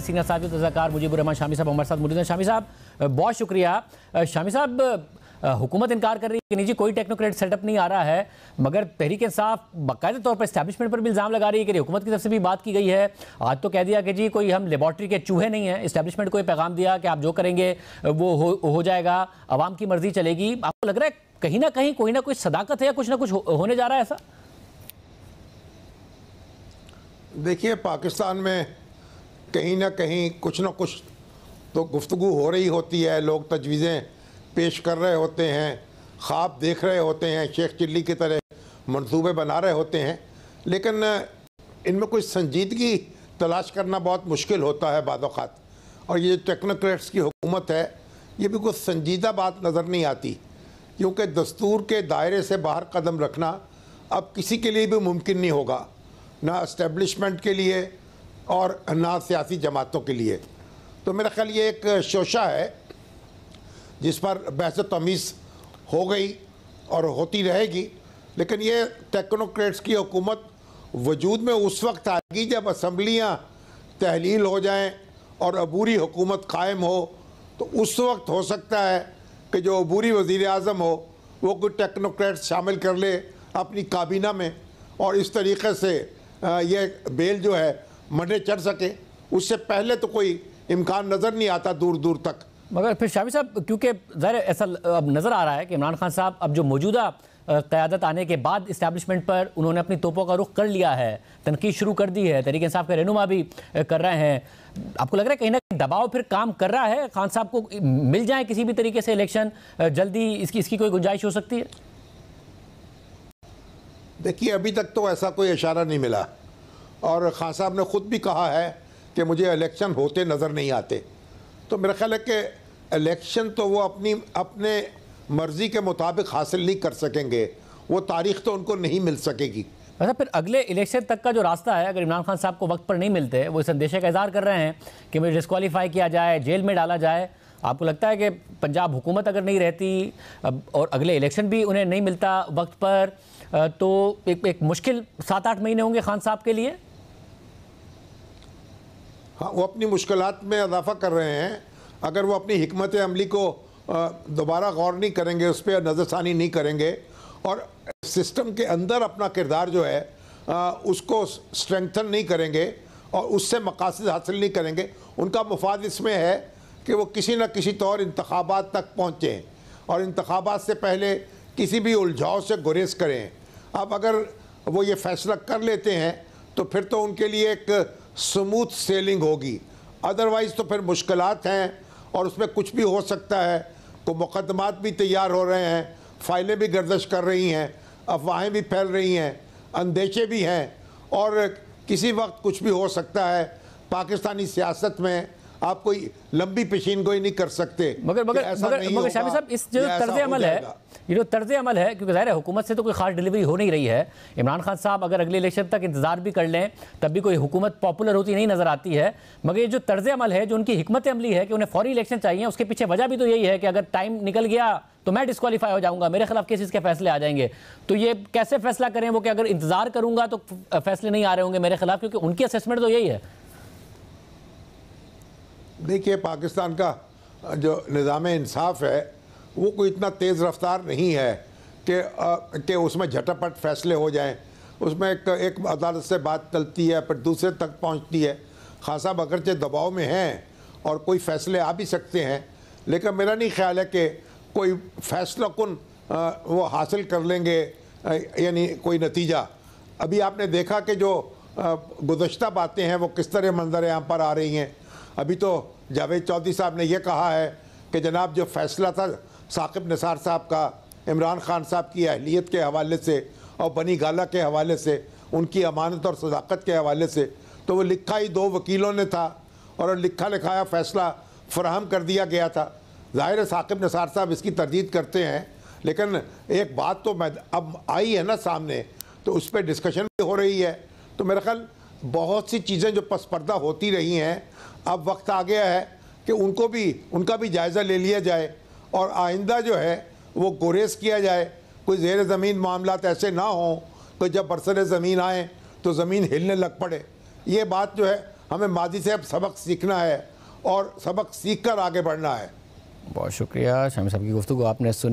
Senior साथी तज़ाकार मुजीबुर रहमान शामी साहब हमारे साथ मौजूद हैं। शामी साहब बहुत शुक्रिया। शामी साहब, हुकूमत इनकार कर रही है कि नहीं जी कोई टेक्नोक्रेट सेटअप नहीं आ रहा है, मगर तहरीक इंसाफ बाकायदे तौर पर एस्टैब्लिशमेंट पर भी इल्ज़ाम लगा रही है कि हुकूमत की तरफ से भी बात की गई है। आज तो कह दिया कि जी कोई हम लेबॉर्ट्री के चूहे नहीं हैं, एस्टैब्लिशमेंट को ये पैगाम दिया कि आप जो करेंगे वो हो जाएगा, अवाम की मर्जी चलेगी। आपको लग रहा है कहीं ना कहीं कोई ना कोई सदाकत है या कुछ ना कुछ होने जा रहा है ऐसा? देखिए, पाकिस्तान में कहीं ना कहीं कुछ ना कुछ तो गुफ्तगू हो रही होती है, लोग तजवीज़ें पेश कर रहे होते हैं, ख्वाब देख रहे होते हैं, शेख चिल्ली की तरह मंसूबे बना रहे होते हैं, लेकिन इनमें कोई संजीदगी तलाश करना बहुत मुश्किल होता है बाद औक़ात। और ये टेक्नोक्रेट्स की हुकूमत है, ये भी कुछ संजीदा बात नज़र नहीं आती, क्योंकि दस्तूर के दायरे से बाहर कदम रखना अब किसी के लिए भी मुमकिन नहीं होगा, ना इस्टेब्लिशमेंट के लिए और ना सियासी जमातों के लिए। तो मेरा ख्याल ये एक शोशा है जिस पर बहस तमीज़ हो गई और होती रहेगी, लेकिन ये टेक्नोक्रेट्स की हुकूमत वजूद में उस वक्त आएगी जब असम्बलियाँ तहलील हो जाएं और अबूरी हुकूमत कायम हो। तो उस वक्त हो सकता है कि जो अबूरी वज़ीर आज़म हो वो कोई टेक्नोक्रेट्स शामिल कर ले अपनी काबीना में, और इस तरीक़े से ये बेल जो है मंडे चढ़ सके। उससे पहले तो कोई इम्कान नज़र नहीं आता दूर दूर तक। मगर फिर शामी साहब, क्योंकि ज़ाहिर ऐसा अब नज़र आ रहा है कि इमरान खान साहब अब जो मौजूदा क़यादत आने के बाद इस्टेब्लिशमेंट पर उन्होंने अपनी तोपों का रुख कर लिया है, तनकीद शुरू कर दी है, तहरीक इंसाफ के रहनुमा भी कर रहे हैं। आपको लग रहा है कहीं ना कहीं दबाव फिर काम कर रहा है, खान साहब को मिल जाए किसी भी तरीके से इलेक्शन जल्दी, इसकी कोई गुंजाइश हो सकती है? देखिए, अभी तक तो ऐसा कोई इशारा नहीं मिला, और खान साहब ने ख़ुद भी कहा है कि मुझे इलेक्शन होते नज़र नहीं आते। तो मेरा ख्याल है कि इलेक्शन तो वो अपने मर्ज़ी के मुताबिक हासिल नहीं कर सकेंगे, वो तारीख़ तो उनको नहीं मिल सकेगी। अच्छा, फिर अगले इलेक्शन तक का जो रास्ता है, अगर इमरान खान साहब को वक्त पर नहीं मिलते, वो इस अंदेशे का इज़हार कर रहे हैं कि मुझे डिस्क्वालीफाई किया जाए, जेल में डाला जाए। आपको लगता है कि पंजाब हुकूमत अगर नहीं रहती और अगले इलेक्शन भी उन्हें नहीं मिलता वक्त पर, तो एक मुश्किल 7-8 महीने होंगे खान साहब के लिए? हाँ, वो अपनी मुश्किलात में इजाफा कर रहे हैं। अगर वो अपनी हिकमत अमली को दोबारा गौर नहीं करेंगे, उस पर नज़रसानी नहीं करेंगे, और सिस्टम के अंदर अपना किरदार जो है उसको स्ट्रेंथन नहीं करेंगे और उससे मकासद हासिल नहीं करेंगे, उनका मुफाद इसमें है कि वो किसी न किसी तौर इंतखाबात तक पहुँचें और इंतखाबात से पहले किसी भी उलझाव से गुरेज करें। अब अगर वो ये फ़ैसला कर लेते हैं तो फिर तो उनके लिए एक स्मूथ सेलिंग होगी, अदरवाइज़ तो फिर मुश्किलात हैं और उसमें कुछ भी हो सकता है। तो मुकदमात भी तैयार हो रहे हैं, फ़ाइलें भी गर्दिश कर रही हैं, अफवाहें भी फैल रही हैं, अंदेशे भी हैं, और किसी वक्त कुछ भी हो सकता है। पाकिस्तानी सियासत में आप कोई लंबी पेशीन गोई नहीं कर सकते। मगर शामी साहब, इस जो तर्ज़ अमल है, ये जो तर्ज़ अमल है, क्योंकि ज़ाहिर है हुकूमत से तो कोई ख़ास डिलीवरी हो नहीं रही है। इमरान खान साहब अगर अगले इलेक्शन तक इंतज़ार भी कर लें तब भी कोई हुकूमत पॉपुलर होती नहीं नज़र आती है। मगर ये जो तर्ज़ अमल है, जो उनकी हिकमत अमली है कि उन्हें फ़ौरी इलेक्शन चाहिए, उसके पीछे वजह भी तो यही है कि अगर टाइम निकल गया तो मैं डिस्क्वालीफाई हो जाऊंगा, मेरे खिलाफ केसेस के फैसले आ जाएंगे। तो ये कैसे फैसला करें वो कि अगर इंतज़ार करूंगा तो फैसले नहीं आ रहे होंगे मेरे खिलाफ, क्योंकि उनकी असेसमेंट तो यही है। देखिए, पाकिस्तान का जो निज़ाम इंसाफ है वो कोई इतना तेज़ रफ्तार नहीं है कि उसमें झटापट फ़ैसले हो जाएं। उसमें एक अदालत से बात चलती है, फिर दूसरे तक पहुंचती है। खान साहब अगरचे दबाव में हैं और कोई फ़ैसले आ भी सकते हैं, लेकिन मेरा नहीं ख्याल है कि कोई फ़ैसला कुन वो हासिल कर लेंगे, यानी कोई नतीजा। अभी आपने देखा कि जो गुज़श्ता बातें हैं वो किस तरह मंजर आम पर आ रही हैं। अभी तो जावेद चौधरी साहब ने यह कहा है कि जनाब जो फ़ैसला था साकिब निसार साहब का इमरान खान साहब की अहलियत के हवाले से और बनी गाला के हवाले से, उनकी अमानत और सदाकत के हवाले से, तो वो लिखा ही 2 वकीलों ने था और लिखा लिखाया फ़ैसला फ़राहम कर दिया गया था। ज़ाहिर है साकिब निसार साहब इसकी तरदीद करते हैं, लेकिन एक बात तो अब आई है ना सामने, तो उस पर डिस्कशन भी हो रही है। तो मेरा ख्याल बहुत सी चीज़ें जो पसपर्दा होती रही हैं, अब वक्त आ गया है कि उनका भी जायज़ा ले लिया जाए और आइंदा जो है वो गुरेज किया जाए। कोई ज़ेर ज़मीन मामलात ऐसे ना हों कि जब बरसर ज़मीन आए तो ज़मीन हिलने लग पड़े। ये बात जो है हमें माजी से अब सबक सीखना है और सबक सीख कर आगे बढ़ना है। बहुत शुक्रिया शामी साहब की गुफ्तगू आपने सुनी।